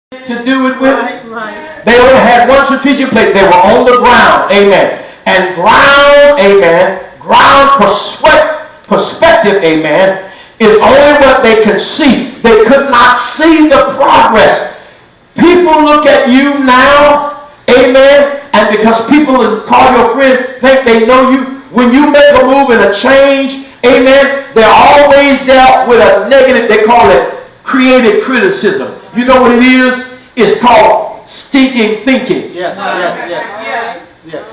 to do it with. They only had one strategic place. They were on the ground. Amen. And ground, amen, ground perspective, amen, is only what they could see. They could not see the progress. People look at you now, amen, and because people call your friend, think they know you, when you make a move and a change, amen, they're always there with a negative, they call it creative criticism. You know what it is? It's called stinking thinking. Yes.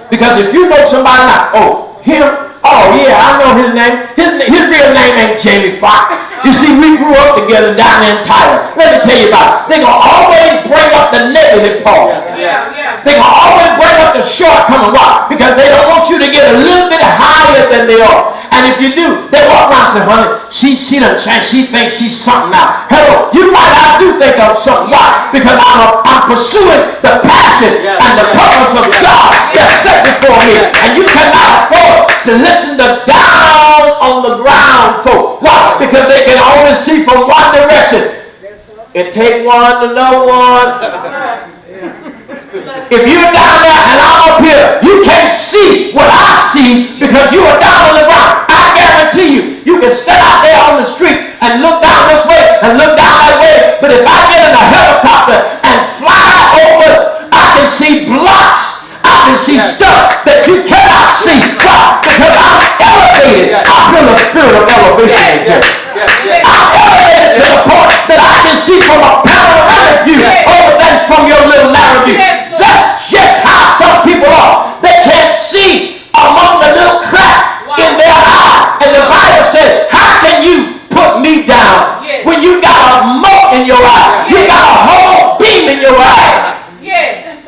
Because if you know somebody like, I know his name. His real name ain't Jamie Foxx. You see, we grew up together down in Tyler. Let me tell you about it. They're going to always bring up the negative part. They're going to always bring up the shortcoming. Why? Because they don't want you to get a little bit higher than they are. And if you do, they walk around and say, honey, she done changed. She thinks she's something now. Hello, you might not do think I'm something. Why? Because I'm pursuing the passion and the purpose of God that's set before me. And you cannot afford to listen to down on the ground folk. Why? Because they can only see from one direction. It take one to know one. If you're down there and I'm up here, you can't see what I see because you are down on the ground. I guarantee you, you can stand out there on the street and look down this way and look down that way. But if I get in a helicopter and fly over, I can see blocks. I can see stuff that you cannot see. Why? Because I'm elevated. I feel a spirit of elevation in here. I'm elevated to the point that I can see from a panoramic view over things from your little narrow view. That's just how some people are. They can't see among the little crack in their eye. And the Bible says, how can you put me down when you got a mote in your eye? You got a whole beam in your eye.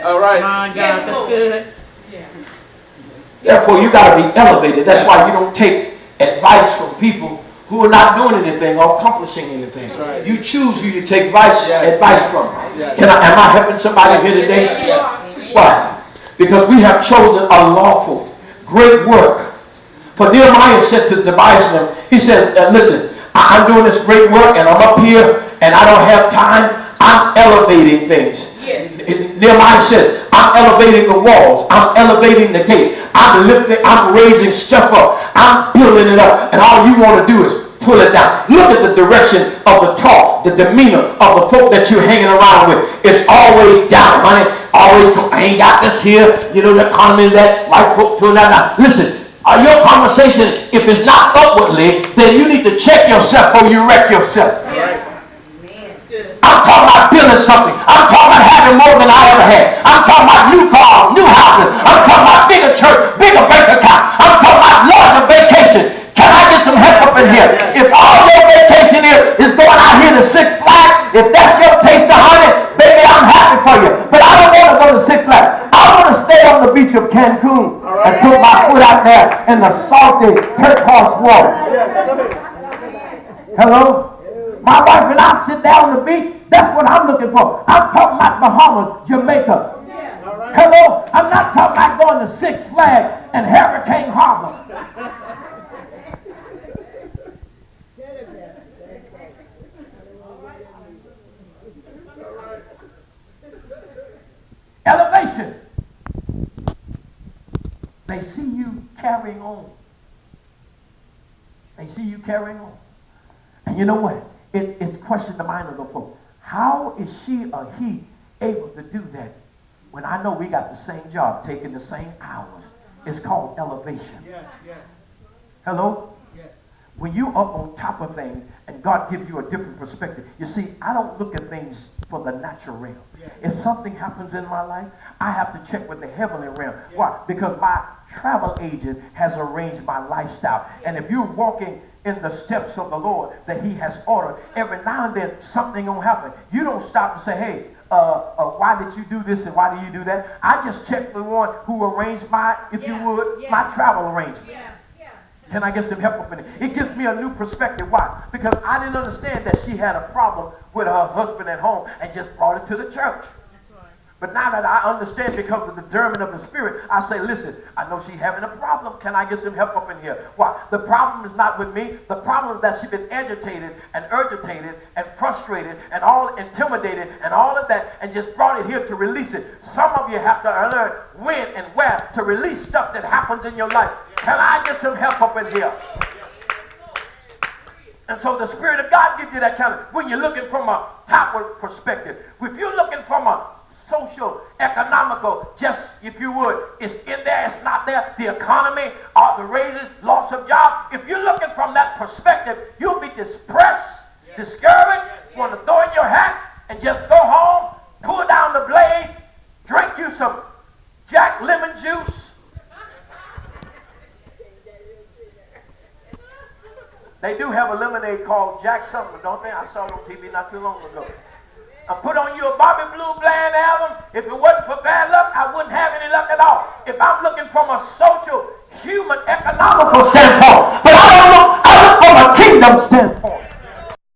All right. My God, that's good. Therefore, you got to be elevated. That's why you don't take advice from people who are not doing anything or accomplishing anything. Right. You choose who you take advice from. Yes. Am I helping somebody here today? Yes. Why? Because we have chosen a lawful, great work. For Nehemiah said to Tobias, he says, listen, I'm doing this great work and I'm up here and I don't have time. I'm elevating things. Yes. Nehemiah said, I'm elevating the walls. I'm elevating the gate. I'm raising stuff up. I'm building it up. And all you want to do is pull it down. Look at the direction of the talk, the demeanor of the folk that you're hanging around with. It's always down, honey. Always, I ain't got this here. You know, the economy that white folk doing that now. Listen, your conversation, if it's not upwardly, then you need to check yourself or you wreck yourself. I'm talking about building something. I'm talking about having more than I ever had. I'm talking about new cars, new houses. I'm talking about bigger church, bigger bank account. I'm talking about larger vacation. Can I get some help up in here? If all your vacation is going out here to Six Flags, if that's your taste of honey, baby, I'm happy for you. But I don't want to go to Six Flags. I want to stay on the beach of Cancun and put my foot out there in the salty turquoise water. Hello? My wife and I sit down on the beach. That's what I'm looking for. I'm talking about Bahamas, Jamaica. Hello? I'm not talking about going to Six Flags and Hurricane Harbor. Elevation. They see you carrying on. They see you carrying on. And you know what? It's questioned the mind of the folk. How is she or he able to do that when I know we got the same job, taking the same hours? It's called elevation. Yes. Hello? Yes. When you up on top of things and God gives you a different perspective, you see, I don't look at things for the natural realm. Yes. If something happens in my life, I have to check with the heavenly realm. Yes. Why? Because my travel agent has arranged my lifestyle. And if you're walking in the steps of the Lord that he has ordered, every now and then something gonna happen. You don't stop and say, hey, why did you do this and why do you do that? I just checked the one who arranged my, if you would, my travel arrangement. Can I get some help up in it? It gives me a new perspective. Why? Because I didn't understand that she had a problem with her husband at home and just brought it to the church. But now that I understand because of the discernment of the Spirit, I say, listen, I know she's having a problem. Can I get some help up in here? Why? The problem is not with me. The problem is that she's been agitated and agitated and frustrated and all intimidated and all of that and just brought it here to release it. Some of you have to learn when and where to release stuff that happens in your life. Can I get some help up in here? And so the Spirit of God gives you that kind of, when you're looking from a top perspective. If you're looking from a social, economical, just if you would, it's in there, it's not there, the economy, the raises, loss of job. If you're looking from that perspective, you'll be depressed, discouraged, want to throw in your hat and just go home, pull down the blaze, drink you some Jack lemon juice. They do have a lemonade called Jack something, don't they? I saw it on TV not too long ago. I put on you a Bobby Blue Bland album. If it wasn't for bad luck, I wouldn't have any luck at all. If I'm looking from a social, human, economical standpoint, but I look from a kingdom standpoint.